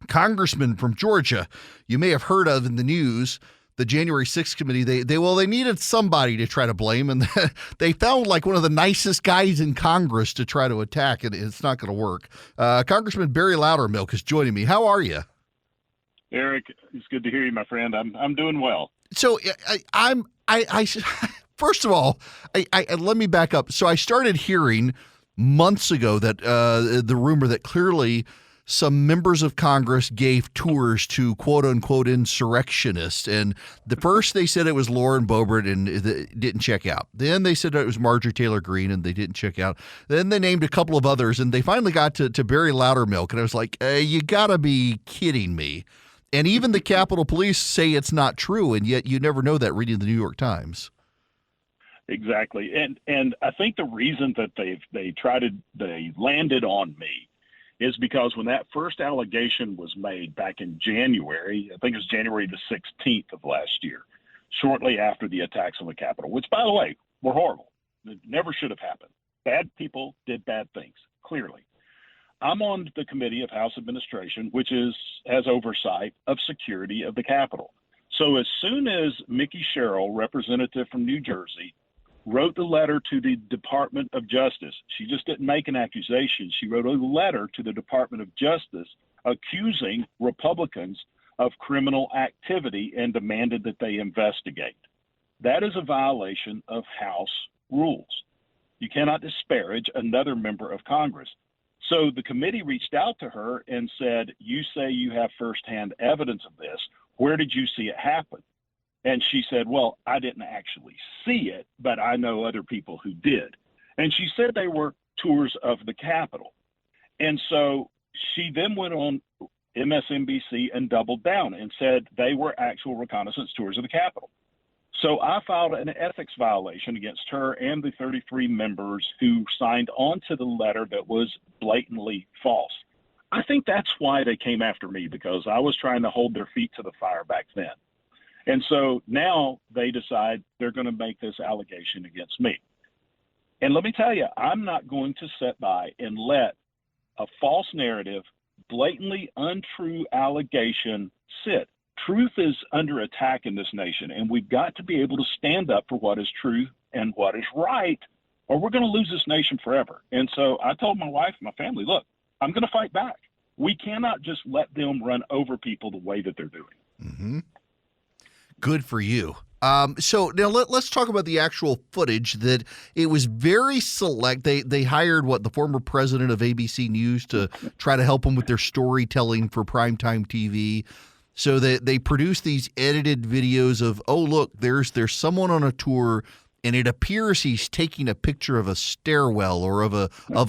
congressman from Georgia, you may have heard of in the news. The January 6th committee, they needed somebody to try to blame, and they found like one of the nicest guys in Congress to try to attack, and it's not going to work. Congressman Barry Loudermilk is joining me. How are you? Eric, it's good to hear you, my friend. I'm doing well. So I first of all, I let me back up. So I started hearing months ago that the rumor that clearly some members of Congress gave tours to quote-unquote insurrectionists. And the first they said it was Lauren Boebert, and it didn't check out. Then they said it was Marjorie Taylor Greene, and they didn't check out. Then they named a couple of others, and they finally got to Barry Loudermilk. And I was like, you got to be kidding me. And even the Capitol Police say it's not true, and yet you never know that reading the New York Times. Exactly. And I think the reason that they landed on me is because when that first allegation was made back in January, I think it was January the 16th of last year, shortly after the attacks on the Capitol, which, by the way, were horrible. It never should have happened. Bad people did bad things, clearly. I'm on the Committee of House Administration, which has oversight of security of the Capitol. So as soon as Mickey Sherrill, representative from New Jersey, wrote the letter to the Department of Justice. She just didn't make an accusation. She wrote a letter to the Department of Justice accusing Republicans of criminal activity and demanded that they investigate. That is a violation of House rules. You cannot disparage another member of Congress. So the committee reached out to her and said, you say you have firsthand evidence of this. Where did you see it happen? And she said, well, I didn't actually see it, but I know other people who did. And she said they were tours of the Capitol. And so she then went on MSNBC and doubled down and said they were actual reconnaissance tours of the Capitol. So I filed an ethics violation against her and the 33 members who signed on to the letter that was blatantly false. I think that's why they came after me, because I was trying to hold their feet to the fire back then. And so now they decide they're going to make this allegation against me. And let me tell you, I'm not going to sit by and let a false narrative, blatantly untrue allegation sit. Truth is under attack in this nation, and we've got to be able to stand up for what is true and what is right, or we're going to lose this nation forever. And so I told my wife and my family, look, I'm going to fight back. We cannot just let them run over people the way that they're doing. Mm-hmm. Good for you. So now let's talk about the actual footage. That it was very select. They hired the former president of ABC News to try to help them with their storytelling for primetime TV. So they produced these edited videos of, oh, look, there's someone on a tour, and it appears he's taking a picture of a stairwell or of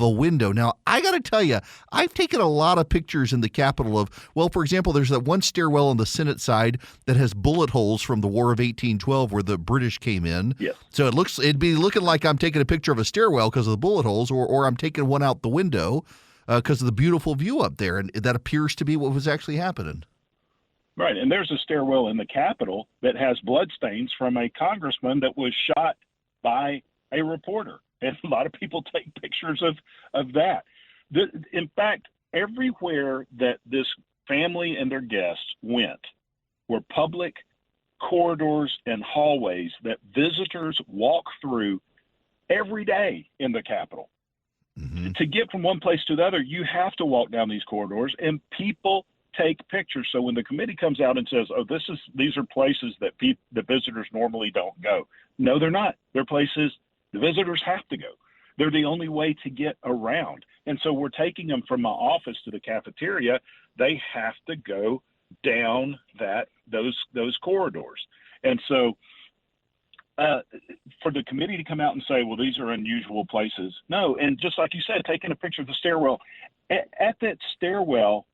a window. Now, I got to tell you, I've taken a lot of pictures in the Capitol of, well, for example, there's that one stairwell on the Senate side that has bullet holes from the War of 1812 where the British came in. Yes. So it'd be looking like I'm taking a picture of a stairwell because of the bullet holes, or I'm taking one out the window because of the beautiful view up there. And that appears to be what was actually happening. Right, and there's a stairwell in the Capitol that has bloodstains from a congressman that was shot by a reporter. And a lot of people take pictures of that. In fact, everywhere that this family and their guests went were public corridors and hallways that visitors walk through every day in the Capitol. Mm-hmm. To get from one place to the other, you have to walk down these corridors, and people take pictures. So when the committee comes out and says, oh, these are places that the visitors normally don't go. No, they're not. They're places the visitors have to go. They're the only way to get around. And so we're taking them from my office to the cafeteria. They have to go down those corridors. And so for the committee to come out and say, well, these are unusual places. No. And just like you said, taking a picture of the stairwell, at that stairwell,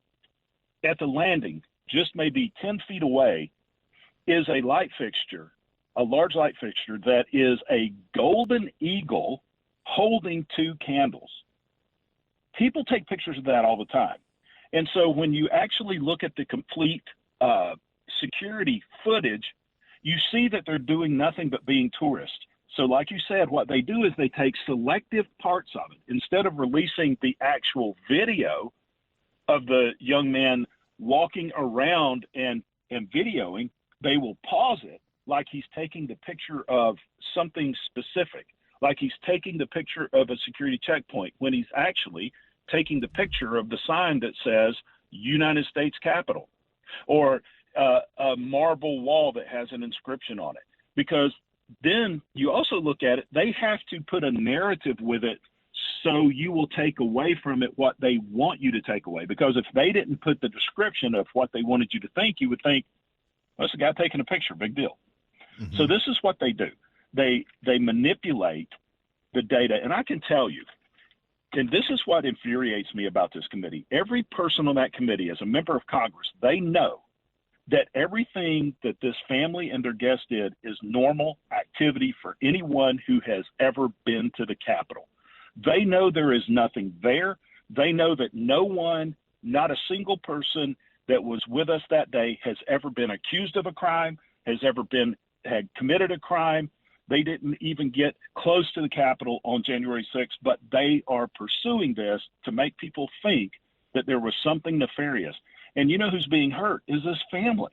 at the landing, just maybe 10 feet away, is a light fixture, a large light fixture that is a golden eagle holding 2 candles. People take pictures of that all the time. And so when you actually look at the complete security footage, you see that they're doing nothing but being tourists. So like you said, what they do is they take selective parts of it. Instead of releasing the actual video of the young man walking around and videoing, they will pause it like he's taking the picture of something specific, like he's taking the picture of a security checkpoint when he's actually taking the picture of the sign that says United States Capitol, or a marble wall that has an inscription on it. Because then you also look at it, they have to put a narrative with it so you will take away from it what they want you to take away. Because if they didn't put the description of what they wanted you to think, you would think, well, that's a guy taking a picture, big deal. Mm-hmm. So this is what they do. They manipulate the data. And I can tell you, and this is what infuriates me about this committee. Every person on that committee, as a member of Congress, they know that everything that this family and their guests did is normal activity for anyone who has ever been to the Capitol. They know there is nothing there. They know that no one, not a single person that was with us that day has ever been accused of a crime, had committed a crime. They didn't even get close to the Capitol on January 6th, but they are pursuing this to make people think that there was something nefarious. And you know who's being hurt is this family.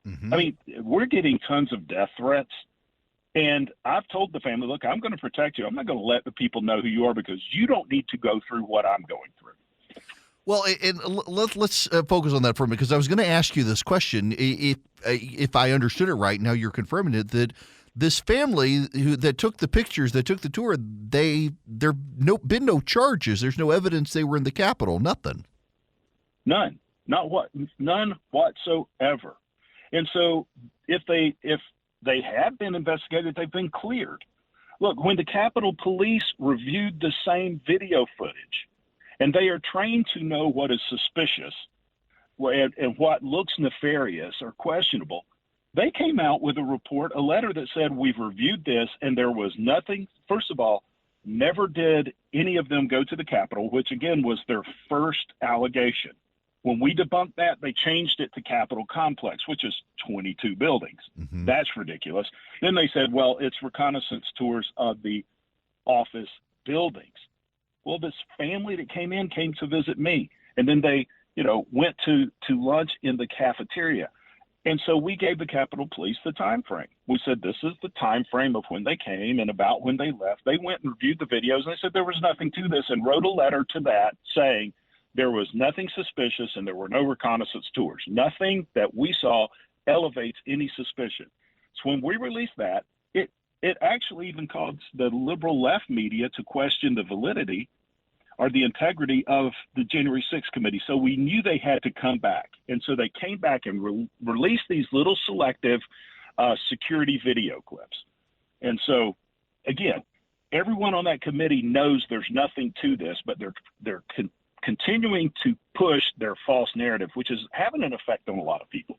Mm-hmm. I mean, we're getting tons of death threats. And I've told the family, look, I'm going to protect you. I'm not going to let the people know who you are because you don't need to go through what I'm going through. Well, and let's focus on that for a minute, because I was going to ask you this question. If I understood it right, now you're confirming it, that this family that took the pictures, that took the tour, there been no charges. There's no evidence they were in the Capitol. Nothing. None. None whatsoever. And so if they have been investigated, they've been cleared. Look, when the Capitol Police reviewed the same video footage, and they are trained to know what is suspicious and what looks nefarious or questionable, they came out with a report, a letter that said, we've reviewed this, and there was nothing. First of all, never did any of them go to the Capitol, which, again, was their first allegation. When we debunked that, they changed it to Capitol Complex, which is 22 buildings. Mm-hmm. That's ridiculous. Then they said, well, it's reconnaissance tours of the office buildings. Well, this family that came to visit me, and then they, went to lunch in the cafeteria. And so we gave the Capitol Police the time frame. We said, this is the time frame of when they came and about when they left. They went and reviewed the videos, and they said there was nothing to this, and wrote a letter to that saying there was nothing suspicious and there were no reconnaissance tours. Nothing that we saw elevates any suspicion. So when we released that, it actually even caused the liberal left media to question the validity or the integrity of the January 6th committee. So we knew they had to come back. And so they came back and released these little selective security video clips. And so, again, everyone on that committee knows there's nothing to this, but they're continuing to push their false narrative, which is having an effect on a lot of people.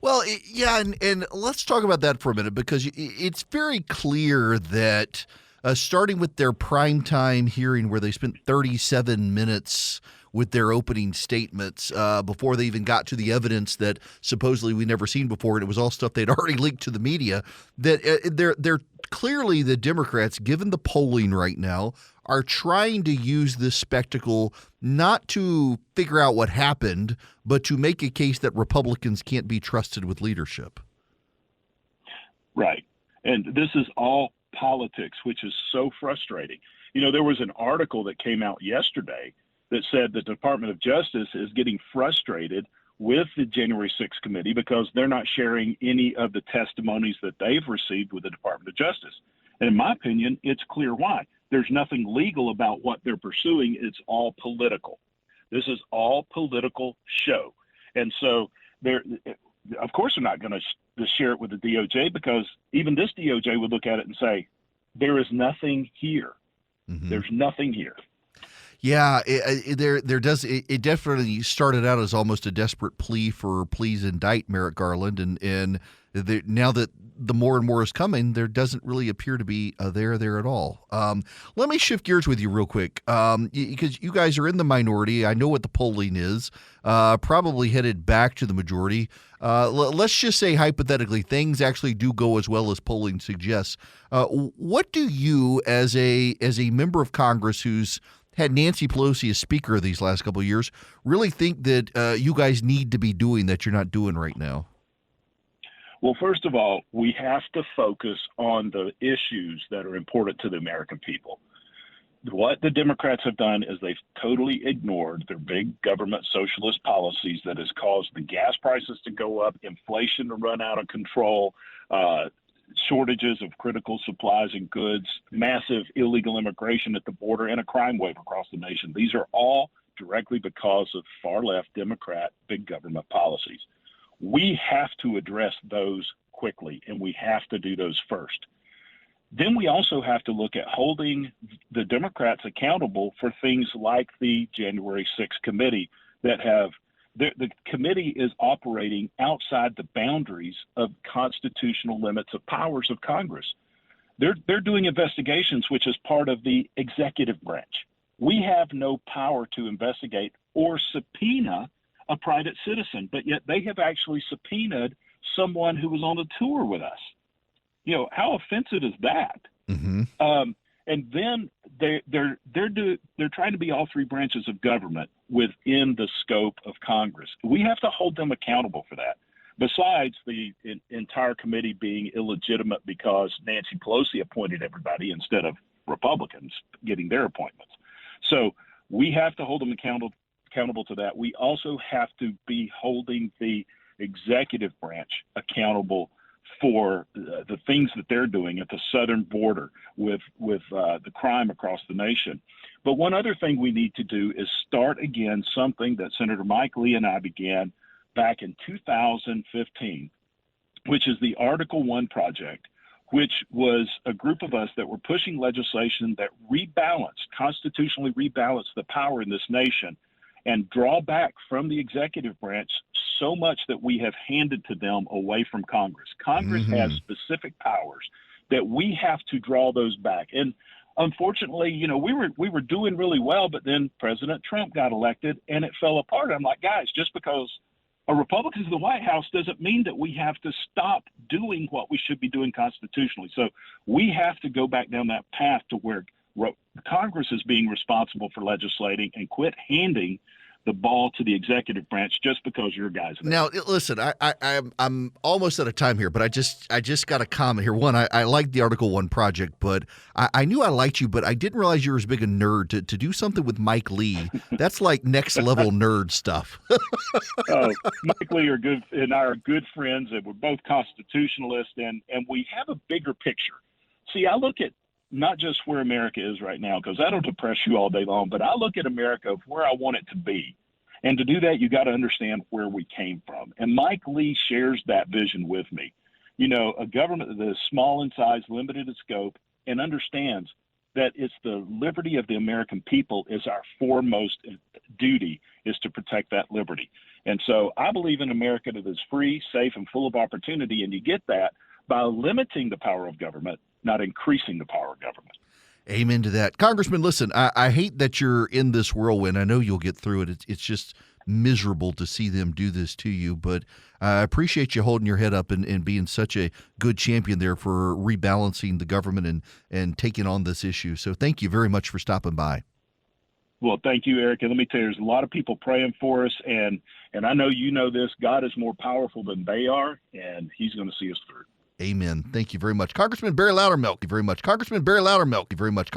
Well, yeah, and let's talk about that for a minute, because it's very clear that starting with their primetime hearing where they spent 37 minutes with their opening statements before they even got to the evidence that supposedly we never seen before, and it was all stuff they'd already leaked to the media, that they're clearly, the Democrats, given the polling right now, are trying to use this spectacle not to figure out what happened, but to make a case that Republicans can't be trusted with leadership. Right. And this is all politics, which is so frustrating. There was an article that came out yesterday that said the Department of Justice is getting frustrated with the January 6th committee because they're not sharing any of the testimonies that they've received with the Department of Justice. And in my opinion, it's clear why. There's nothing legal about what they're pursuing. It's all political. This is all political show. And so of course, they're not going to share it with the DOJ, because even this DOJ would look at it and say, there is nothing here. Mm-hmm. There's nothing here. Yeah, it definitely started out as almost a desperate plea for please indict Merrick Garland, and now that the more and more is coming, there doesn't really appear to be there at all. Let me shift gears with you real quick, because you guys are in the minority. I know what the polling is, probably headed back to the majority. Let's just say hypothetically things actually do go as well as polling suggests. What do you, as a member of Congress who's had Nancy Pelosi as Speaker these last couple of years, really think that you guys need to be doing that you're not doing right now? Well, first of all, we have to focus on the issues that are important to the American people. What the Democrats have done is they've totally ignored their big government socialist policies that has caused the gas prices to go up, inflation to run out of control, shortages of critical supplies and goods, massive illegal immigration at the border, and a crime wave across the nation. These are all directly because of far-left Democrat big government policies. We have to address those quickly, and we have to do those first. Then we also have to look at holding the Democrats accountable for things like the January 6th committee that have the committee is operating outside the boundaries of constitutional limits of powers of Congress. They're doing investigations, which is part of the executive branch. We have no power to investigate or subpoena a private citizen, but yet they have actually subpoenaed someone who was on a tour with us. You know, how offensive is that? Mm-hmm. And then they're trying to be all three branches of government within the scope of Congress. We have to hold them accountable for that. Besides the entire committee being illegitimate because Nancy Pelosi appointed everybody instead of Republicans getting their appointments. So we have to hold them accountable to that. We also have to be holding the executive branch accountable for the things that they're doing at the southern border with the crime across the nation. But one other thing we need to do is start again something that Senator Mike Lee and I began back in 2015, which is the Article 1 Project, which was a group of us that were pushing legislation that constitutionally rebalanced the power in this nation and draw back from the executive branch so much that we have handed to them away from Congress. Congress has specific powers that we have to draw those back. And unfortunately, you know, we were doing really well, but then President Trump got elected and it fell apart. I'm like, guys, just because a Republican's in the White House doesn't mean that we have to stop doing what we should be doing constitutionally. So we have to go back down that path to where Congress is being responsible for legislating and quit handing the ball to the executive branch just because you're guys. Now, listen, I'm almost out of time here, but I just got a comment here. One, I like the Article 1 Project, but I knew I liked you, but I didn't realize you were as big a nerd to do something with Mike Lee. That's like next level nerd stuff. Mike Lee and I are good friends, and we're both constitutionalists, and we have a bigger picture. See, I look at not just where America is right now, because that'll depress you all day long, but I look at America of where I want it to be. And to do that, you got to understand where we came from. And Mike Lee shares that vision with me. You know, a government that is small in size, limited in scope, and understands that it's the liberty of the American people is our foremost duty, is to protect that liberty. And so I believe in America that is free, safe, and full of opportunity, and you get that by limiting the power of government, not increasing the power of government. Amen to that. Congressman, listen, I hate that you're in this whirlwind. I know you'll get through it. It's just miserable to see them do this to you, but I appreciate you holding your head up and being such a good champion there for rebalancing the government and taking on this issue. So thank you very much for stopping by. Well, thank you, Eric. And let me tell you, there's a lot of people praying for us, and I know you know this. God is more powerful than they are, and he's going to see us through. Amen. Thank you very much. Congressman Barry Loudermilk, thank you very much. Congressman Barry Loudermilk, thank you very much.